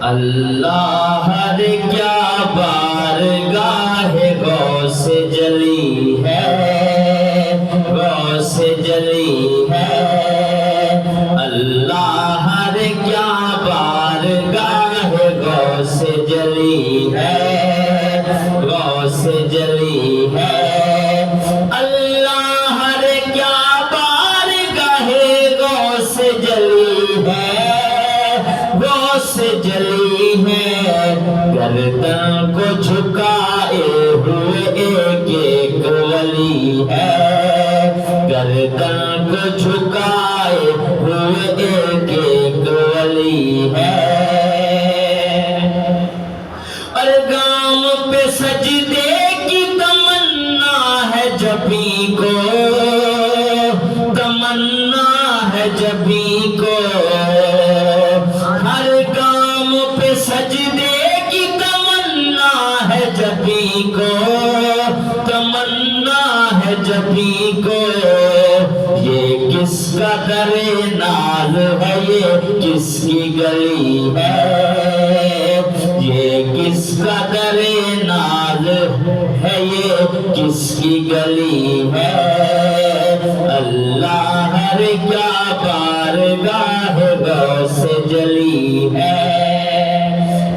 اللہ ہر کیا بارگاہ غوث جلی ہے، غوث جلی ہے۔ اللہ ہر کیا بارگاہ غوث جلی ہے، غوث جلی ہے۔ اللہ ہر کیا بارگاہ غوث جلی ہے، غوث جلی ہے۔ گردن کو جھکائے ہوئے ایک ایک ولی ہے، گردن کو جھکائے ہوئے ایک ایک ولی ہے۔ اور گام پہ سجدے کی تمنا ہے جبھی کو، تمنا ہے جبھی کو۔ ہر گام پہ سجدے کی تمنا ہے جبھی کو، تمنا ہے جبھی کو۔ یہ کس کا در ناز ہے، یہ کس کی گلی ہے، یہ کس کا در ناز ہے، یہ کس کی گلی ہے۔ اللہ ہر کیا بارگاہ غوث جلی ہے،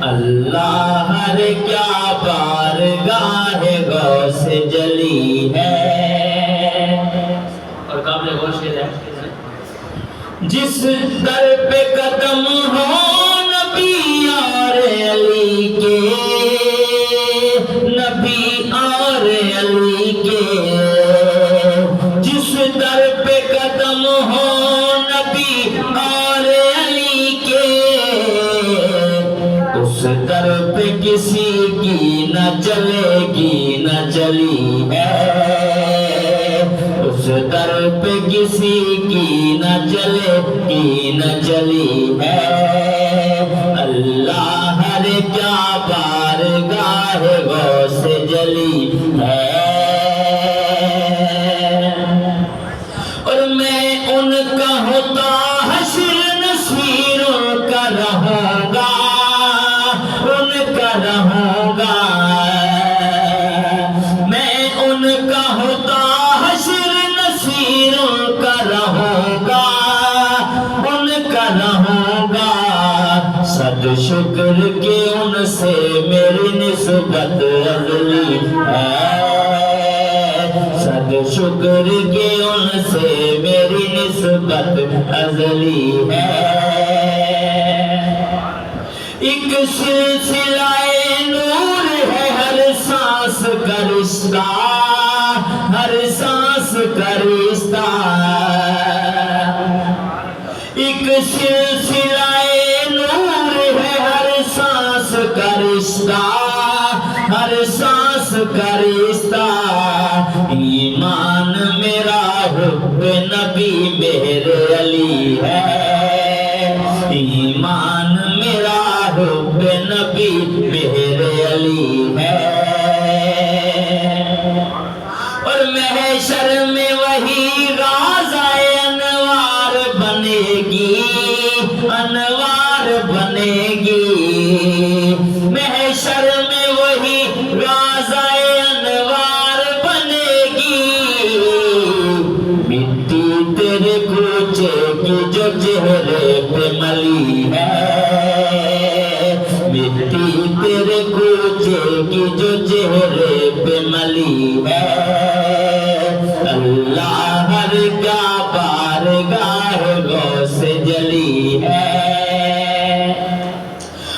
اللہ ہر کیا بارگاہ غوث جلی ہے۔ اور قابل غور شعر ہے، جس در پہ قدم ہو نبی اور علی کے، نبی اور علی کے، جس در پہ قدم ہو نبی اور علی کے، اس در پہ کسی کی نہ چلے گی نہ چلی ہے، اس در پہ کسی کی نہ چلے گی نہ چلی ہے۔ اللہ ہر کیا بارگاہ غوث جلی ہے۔ اور میں ان کا ہوتا حشر نصیر ان کا رہوں گا، ان کا رہوں گا۔ میں ان کا ہوتا حشر نصیر ان کا رہوں گا، ان کا رہوں گا۔ صد شکر کہ ان سے میری نسبت ازلی ہے، صد شکر کہ ان سے میری نسبت ازلی ہے۔ ایک سلسلہ نور ہے ہر سانس کا رشتہ، ہر سانس کا رشتہ۔ ایک سلسلہ نور ہے ہر سانس کا رشتہ، ہر سانس کا رشتہ۔ ایمان میرا حب نبی مہر علی ہے، ایمان میرا حب نبی مہر علی ہے۔ اور محشر میں وہی غازۂ انوار بنے گی، انوار بنے گی۔ محشر میں وہی غازۂ انوار بنے گی۔ مٹی تیرے کوچے کی جو چہرے پہ ملی ہے، مٹی تیرے کوچے کی جو چہرے پہ ملی ہے۔ اللہ ہر کیا بارگاہ غوث جلی ہے۔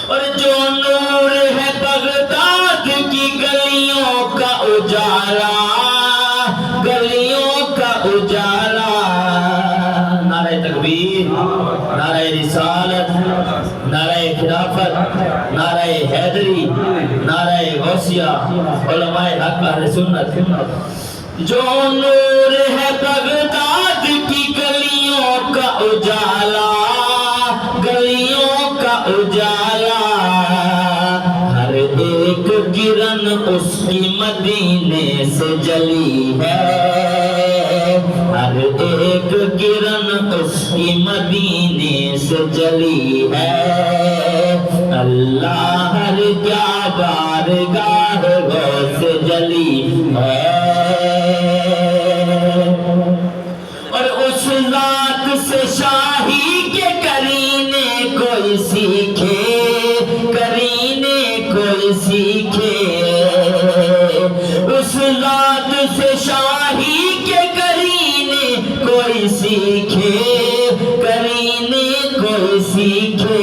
اور جو نور ہے بغداد کی گلیوں کا اجالا، گلیوں کا اجالا۔ نعرہ تکبیر، نعرہ رسالت، نعرہ خلافت، نعرہ حیدری، نعرہ غوثیہ، علماء حق اہل سنت۔ جو نور ہے بغداد کی گلیوں کا اجالا، گلیوں کا اجالا۔ ہر ایک کرن اس کی مدینے سے جلی ہے، ہر ایک کرن اس کی مدینے سے جلی ہے۔ اللہ ہر کیا بارگاہ غوث جلی ہے، اور اس ذات سے شاہی کے کرینے کوئی سیکھے، کرینے کوئی سیکھے، اس ذات سے شاہی کے کرینے کوئی سیکھے، کرینے کوئی سیکھے،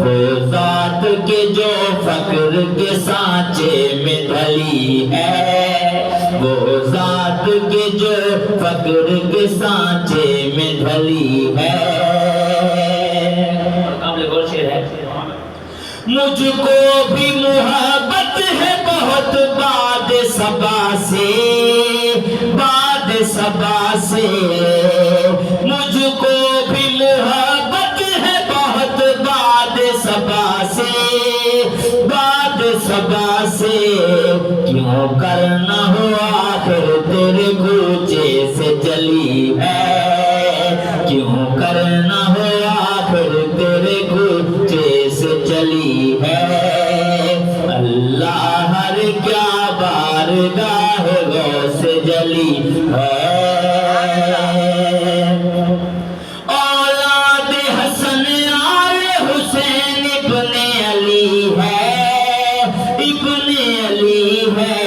وہ ذات کے جو فقر کے سانچے میں ڈھلی ہے، وہ ذات کے جو فقر کے سانچے میں ڈھلی ہے۔ مجھ کو بھی محبت ہے بہت باد صبا سے، باد صبا سے، مجھ کو بھی محبت ہے بہت باد صبا سے، باد صبا سے، کیوں کرنا ہو آخر تیرے کوچے سے چلی ہے، کیوں کرنا ہو آخر تیرے کوچے سے چلی ہے، اللہ ہر کیا بارگاہ غوث جلی ہے۔ اولاد حسن آل حسین ابن علی ہے، ابن علی ہے،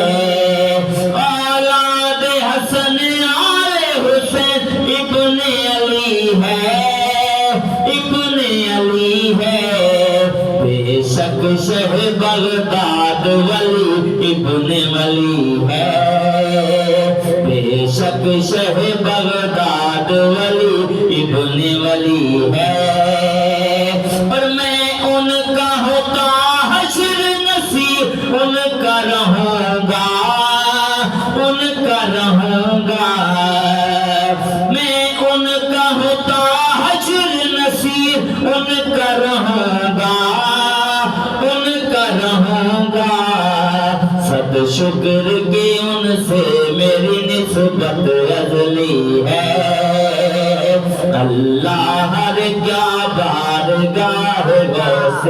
اولاد حسن آل حسین ابن علی ہے، ابن علی ہے، بے شک شہ بغداد ولی ابن ولی ہے، بے شک شہ بغداد ولی ابن ولی ہے، اور میں ان کا ہوتا حشر نصیب ان کا رہوں گا، ان کا رہوں گا، میں ان کا ہوتا حشر نصیب ان کا رہوں گا، ان کا رہوں گا، صد شکر کہ ان سے میری نسبت ازلی ہے، اللہ ہر کیا بارگاہ غوث